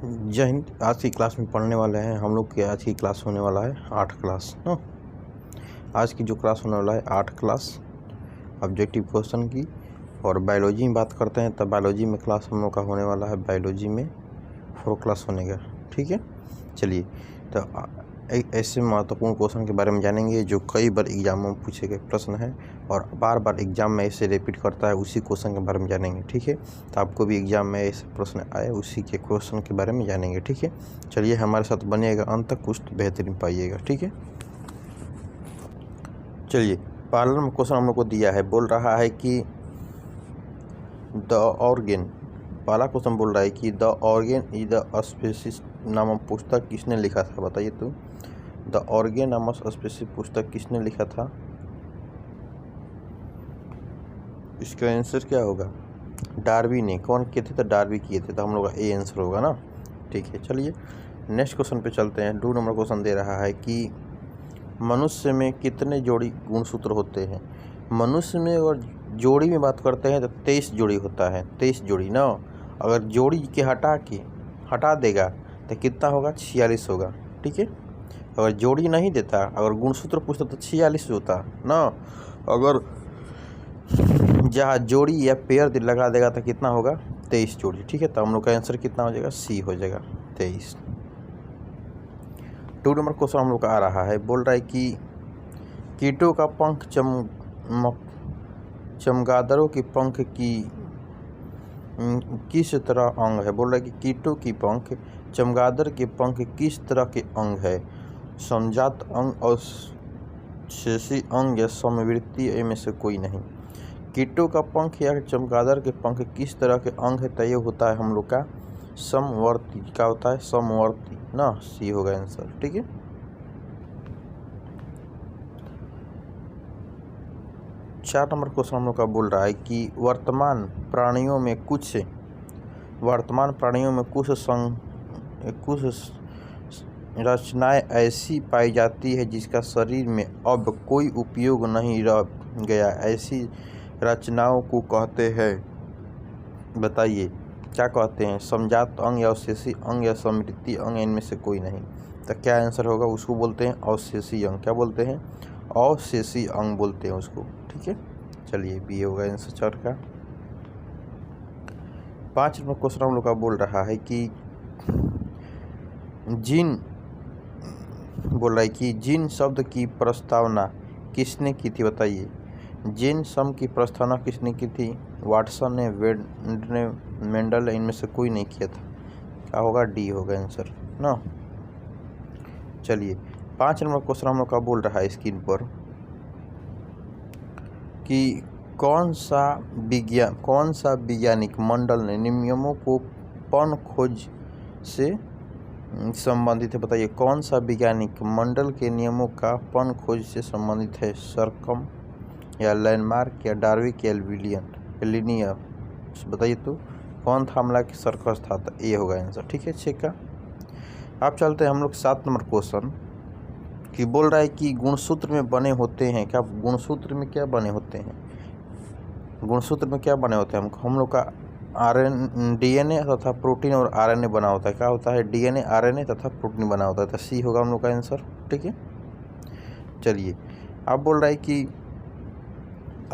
जय हिंद। आज की क्लास में पढ़ने वाले हैं हम लोग की आज की क्लास होने वाला है 8 क्लास ना। आज की जो क्लास होने वाला है 8 क्लास ऑब्जेक्टिव क्वेश्चन की। और बायोलॉजी में बात करते हैं तब बायोलॉजी में क्लास हम लोग का होने वाला है, बायोलॉजी में 4 क्लास होने का। ठीक है, चलिए तो ऐसे महत्वपूर्ण क्वेश्चन के बारे में जानेंगे जो कई बार एग्जामों में पूछे गए प्रश्न हैं और बार बार एग्जाम में ऐसे रिपीट करता है, उसी क्वेश्चन के बारे में जानेंगे। ठीक है, तो आपको भी एग्जाम में ऐसे प्रश्न आए उसी के क्वेश्चन के बारे में जानेंगे। ठीक है, चलिए हमारे साथ बनिएगा अंत तक, कुछ बेहतरीन पाइएगा। ठीक है, चलिए पहला नंबर क्वेश्चन हम लोग को दिया है, बोल रहा है कि द ऑर्गेन, पहला क्वेश्चन बोल रहा है कि the organ is the species नामक पुस्तक किसने लिखा था? बताइए तो, द ऑर्गेन नामक स्पीसीज पुस्तक किसने लिखा था? इसका आंसर क्या होगा? डार्विन ने। कौन किए थे? तो डार्विन किए थे, तो हम लोग का ए आंसर होगा ना। ठीक है, चलिए नेक्स्ट क्वेश्चन पे चलते हैं। 2 नंबर क्वेश्चन दे रहा है कि मनुष्य में कितने जोड़ी गुणसूत्र होते हैं? मनुष्य में अगर जोड़ी में बात करते हैं तो 23 जोड़ी होता है, 23 जोड़ी ना। अगर जोड़ी के हटा देगा तो कितना होगा? 46 होगा। ठीक है, अगर जोड़ी नहीं देता, अगर गुणसूत्र पूछता तो 46 होता ना। अगर जहाँ जोड़ी या पेयर लगा देगा तो कितना होगा? 23 जोड़ी। ठीक है, तो हम लोग का आंसर कितना हो जाएगा? सी हो जाएगा, 23। 2 नंबर क्वेश्चन हम लोग का आ रहा है, बोल रहा है कि कीटों का पंख चमगादड़ों के पंख की किस तरह अंग है? बोल रहा है कि कीटों की पंख चमगादड़ के पंख किस तरह के अंग है? समजात अंग, अवशेषी अंग या समवर्ती में से कोई नहीं। कीटों का पंख या चमगादड़ के पंख किस तरह के अंग है? तो ये होता है हम लोग का समवर्ती। क्या होता है? समवर्ती ना, सी होगा आंसर। ठीक है, चार नंबर क्वेश्चन हम लोग का बोल रहा है कि वर्तमान प्राणियों में कुछ रचनाएं ऐसी पाई जाती है जिसका शरीर में अब कोई उपयोग नहीं रह गया। ऐसी रचनाओं को कहते हैं, बताइए क्या कहते हैं? समजात अंग या अवशेषी अंग या समवर्ती अंग, इनमें से कोई नहीं। तो क्या आंसर होगा? उसको बोलते हैं अवशेषी अंग। क्या बोलते हैं? अवशेषी अंग बोलते हैं उसको। ठीक है, चलिए बी होगा आंसर 4 का। 5 नंबर क्वेश्चन हम लोग का बोल रहा है कि जीन शब्द की प्रस्तावना किसने की थी? बताइए, जीन शब्द की प्रस्तावना किसने की थी? वाटसन ने, वेड ने, मेंडल, इनमें से कोई नहीं किया था। क्या होगा? डी होगा आंसर ना। चलिए 5 नंबर क्वेश्चन हम लोग का बोल रहा है स्क्रीन पर कि कौन सा वैज्ञानिक मंडल ने नियमों को पर्ण खोज से संबंधित है? बताइए, कौन सा वैज्ञानिक मंडल के नियमों का पर्ण खोज से संबंधित है? सर्कम या लैंडमार्क या डार्विन या लिनियर? बताइए तो, कौन था? हमला कि सर्कस था, तो ये होगा आंसर। ठीक है, छः का। अब चलते हैं हम लोग 7 नंबर क्वेश्चन कि बोल रहा है कि गुणसूत्र में बने होते हैं क्या? गुणसूत्र में क्या बने होते हैं? गुणसूत्र में क्या बने होते हैं? हम लोग का डीएनए तथा प्रोटीन और आरएनए बना होता है। क्या होता है? डीएनए, आरएनए तथा प्रोटीन बना होता है, तो सी होगा हम लोग का आंसर। ठीक है, चलिए अब बोल रहा है कि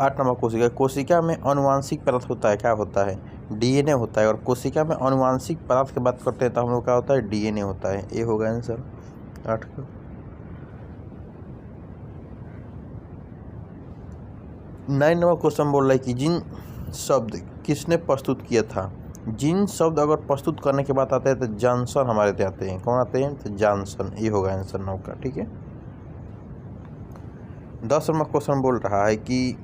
8 नंबर कोशिका में अनुवांशिक पदार्थ होता है। क्या होता है? डीएनए होता है। और कोशिका में अनुवांशिक पदार्थ की बात करते हैं तो हम लोग क्या होता है? डीएनए होता है। ये होगा आंसर 8 का। 9 नंबर क्वेश्चन बोल रहा है कि जिन शब्द किसने प्रस्तुत किया था? जिन शब्द अगर प्रस्तुत करने के बाद आते हैं तो जॉनसन हमारे थे आते हैं। कौन आते हैं? तो जॉनसन। ये होगा आंसर 9 का। ठीक है, 10 नंबर क्वेश्चन बोल रहा है कि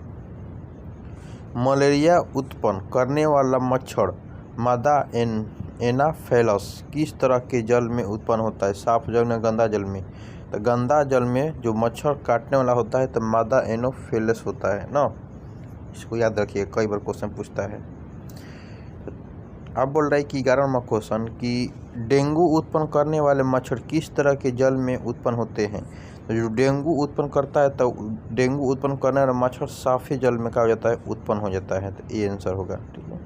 मलेरिया उत्पन्न करने वाला मच्छर मादा एनाफेलस किस तरह के जल में उत्पन्न होता है? साफ जल में, गंदा जल में? तो गंदा जल में जो मच्छर काटने वाला होता है तो मादा एनोफेलस होता है ना। इसको याद रखिए, कई बार क्वेश्चन पूछता है। अब बोल रहा है कि 11 नंबर क्वेश्चन कि डेंगू उत्पन्न करने वाले मच्छर किस तरह के जल में उत्पन्न होते हैं? तो जो डेंगू उत्पन्न करता है तो डेंगू उत्पन्न करने वाला मच्छर साफे जल में क्या हो जाता है? उत्पन्न हो जाता है, तो ये आंसर होगा। ठीक है,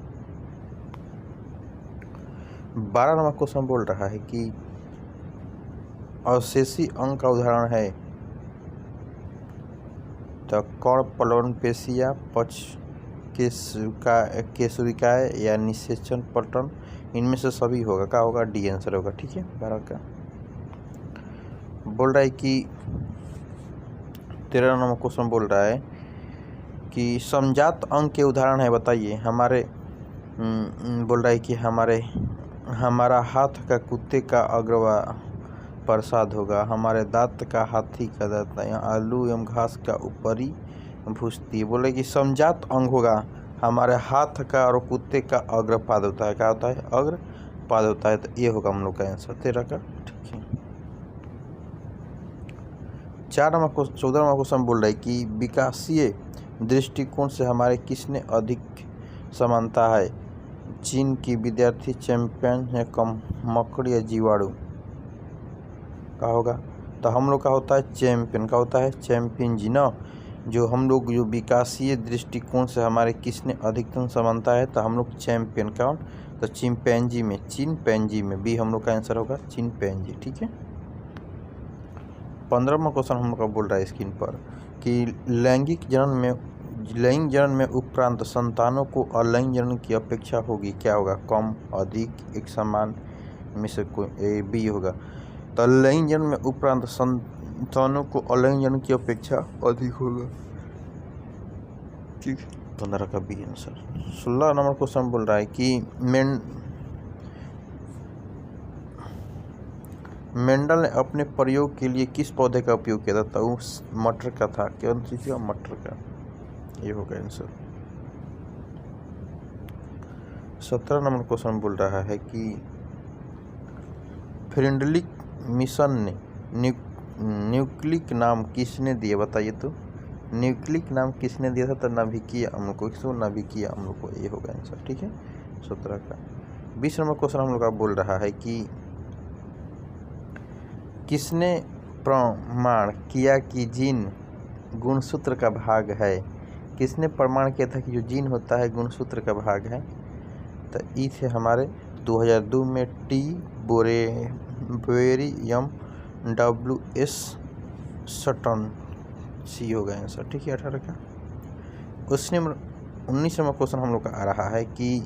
12 नंबर क्वेश्चन बोल रहा है कि अवशेषी अंग का उदाहरण है तो कर्ण प्लवन पेशिया, पक्ष केशरिकाय या निषेचन पटन, इनमें से सभी होगा। क्या होगा? डी आंसर होगा। ठीक है, 12 का। बोल रहा है कि 13 नंबर क्वेश्चन बोल रहा है कि समजात अंग के उदाहरण है बताइए। हमारे बोल रहा है कि हमारा हाथ का कुत्ते का अग्रवा प्रसाद होगा, हमारे दांत का हाथी का दांत, आलू एवं घास का ऊपरी भूस्ती। बोले कि समजात अंग होगा हमारे हाथ का और कुत्ते का अग्रपाद होता है। क्या होता है? अग्रपाद होता है। तो ये होगा हम लोग का आंसर 13 का। ठीक है, 14 नंबर क्वेश्चन बोल रहा है कि विकासीय दृष्टिकोण से हमारे किसने अधिक समानता है? चीन की विद्यार्थी, चैंपियन या मकड़ या जीवाणु? क्या होगा? तो हम लोग का होता है चैंपियन। का होता है? चैंपियन जी ना। जो हम लोग जो विकासीय दृष्टिकोण से हमारे किसने अधिकतम समानता है, तो हम लोग चैंपियन। कौन? तो चिंपैंजी में, चिंपैंजी में। बी हम लोग का आंसर होगा चिंपैंजी। ठीक है, 15वां क्वेश्चन हम लोग का बोल रहा है स्क्रीन पर कि लैंगिक जनन में उपरांत संतानों को अलैंगिक जनन की अपेक्षा होगी। क्या होगा? कम, अधिक, एक समान में से कोई बी होगा। तो लैंगिक जनन में उपरांत संतानों को अलैंगिक जनन की अपेक्षा अधिक होगा। ठीक, 15 का बी आंसर। 16 नंबर क्वेश्चन बोल रहा है कि मेंडल ने अपने प्रयोग के लिए किस पौधे का उपयोग किया था? तो मटर का था। कौन सी थी? मटर का। ये होगा आंसर। 17 नंबर क्वेश्चन बोल रहा है कि फ्रेंडलिक मिशन ने न्यूक्लिक नाम किसने दिया? बताइए तो न्यूक्लिक नाम किसने दिया था? तो नाभिकीय अम्ल को। किसको? नाभिकीय अम्ल को। ये होगा आंसर। ठीक है, 17 का। 20 नंबर क्वेश्चन हम लोग का बोल रहा है कि किसने प्रमाण किया कि जीन गुणसूत्र का भाग है? किसने प्रमाण किया था कि जो जीन होता है गुणसूत्र का भाग है? तो ई थे हमारे 2002 में टी बोरेरियम WS सटन। सी होगा आंसर। ठीक है, 18 का। 19 नंबर क्वेश्चन हम लोग का आ रहा है कि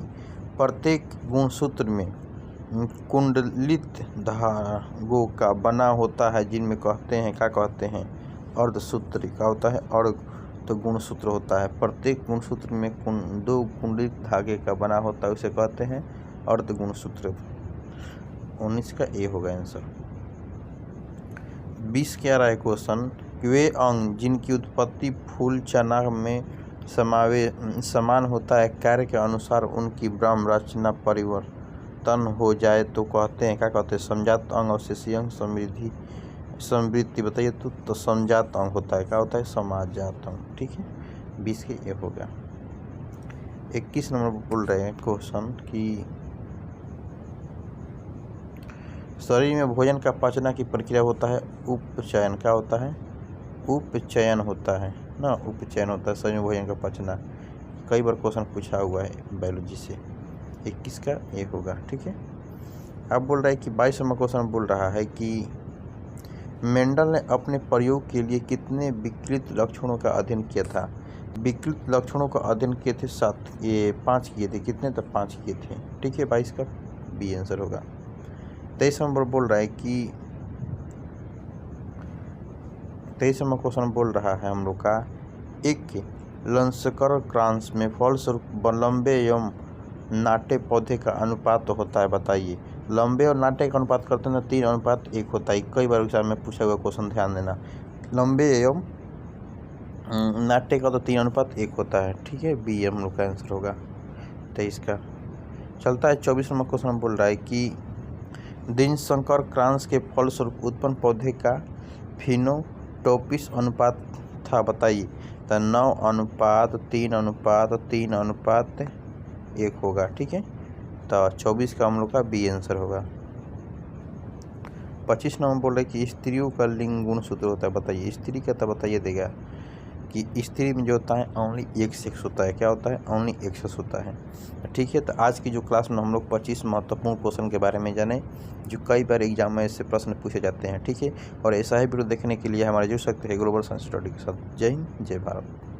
प्रत्येक गुणसूत्र में कुंडलित धागों का बना होता है जिनमें कहते हैं, क्या कहते हैं? अर्धसूत्री। का होता है? अर्ध। तो गुणसूत्र होता है। प्रत्येक गुणसूत्र में 2 कुंडलित धागे का बना होता है, उसे कहते हैं अर्ध गुणसूत्र। 19 का ए होगा आंसर। 20 क्या रहा है क्वेश्चन? वे अंग जिनकी उत्पत्ति फूल चना में समान होता है, कार्य के अनुसार उनकी ब्रह्म रचना परिवर्तन हो जाए तो कहते हैं, क्या कहते हैं? समजात अंग, अवशेषी अंग, समृद्धि। बताइए तो समजात अंग होता है। क्या होता है? समाजात अंग। ठीक है, 20 के ए हो गया। 21 नंबर पर बोल रहे हैं क्वेश्चन कि शरीर में भोजन का पचना की प्रक्रिया होता है उपचयन। क्या होता है? उपचयन होता है ना। उपचयन होता है शरीर में भोजन का पचना। कई बार क्वेश्चन पूछा हुआ है बायोलॉजी से। 21 का ए होगा। ठीक है, अब बोल रहा है कि 22 नंबर क्वेश्चन बोल रहा है कि मेंडल ने अपने प्रयोग के लिए कितने विकृत लक्षणों का अध्ययन किया था? विकृत लक्षणों का अध्ययन किए थे 5 किए थे। कितने? तो 5 किए थे। ठीक है, 22 का बी आंसर होगा। 23 नंबर बोल रहा है कि 23 नंबर क्वेश्चन बोल रहा है हम लोग का एक लंसकर क्रांस में फलस्वरूप लंबे एवं नाटे पौधे का अनुपात होता है। बताइए। लंबे और नाटे का अनुपात करते हैं तो 3:1 होता है। कई बार एग्जाम में पूछा हुआ क्वेश्चन, ध्यान देना। लंबे एवं नाटे का तो 3:1 होता है। ठीक है, बी हम लोग का आंसर होगा 23 का। चलता है 24 नंबर क्वेश्चन बोल रहा है कि दिनशंकर क्रांस के फलस्वरूप उत्पन्न पौधे का फिनोटोपिस अनुपात था। बताइए। तो 9:3:3:3:1 होगा। ठीक है, तो 24 का हम लोग का बी आंसर होगा। 25 नंबर बोल रहे कि स्त्रियों का लिंग गुणसूत्र होता है। बताइए। स्त्री का तो बताइए देगा। कि स्त्री में जो होता है ओनली एक सेक्स होता है। क्या होता है? ओनली एक सेक्स होता है। ठीक है, तो आज की जो क्लास में हम लोग 25 महत्वपूर्ण क्वेश्चन के बारे में जाने जो कई बार एग्जाम में इससे प्रश्न पूछे जाते हैं। ठीक है, और ऐसा ही वीडियो देखने के लिए हमारे जुड़ सकते हैं ग्लोबल साइंस स्टडी के साथ। जय हिंद, जय भारत।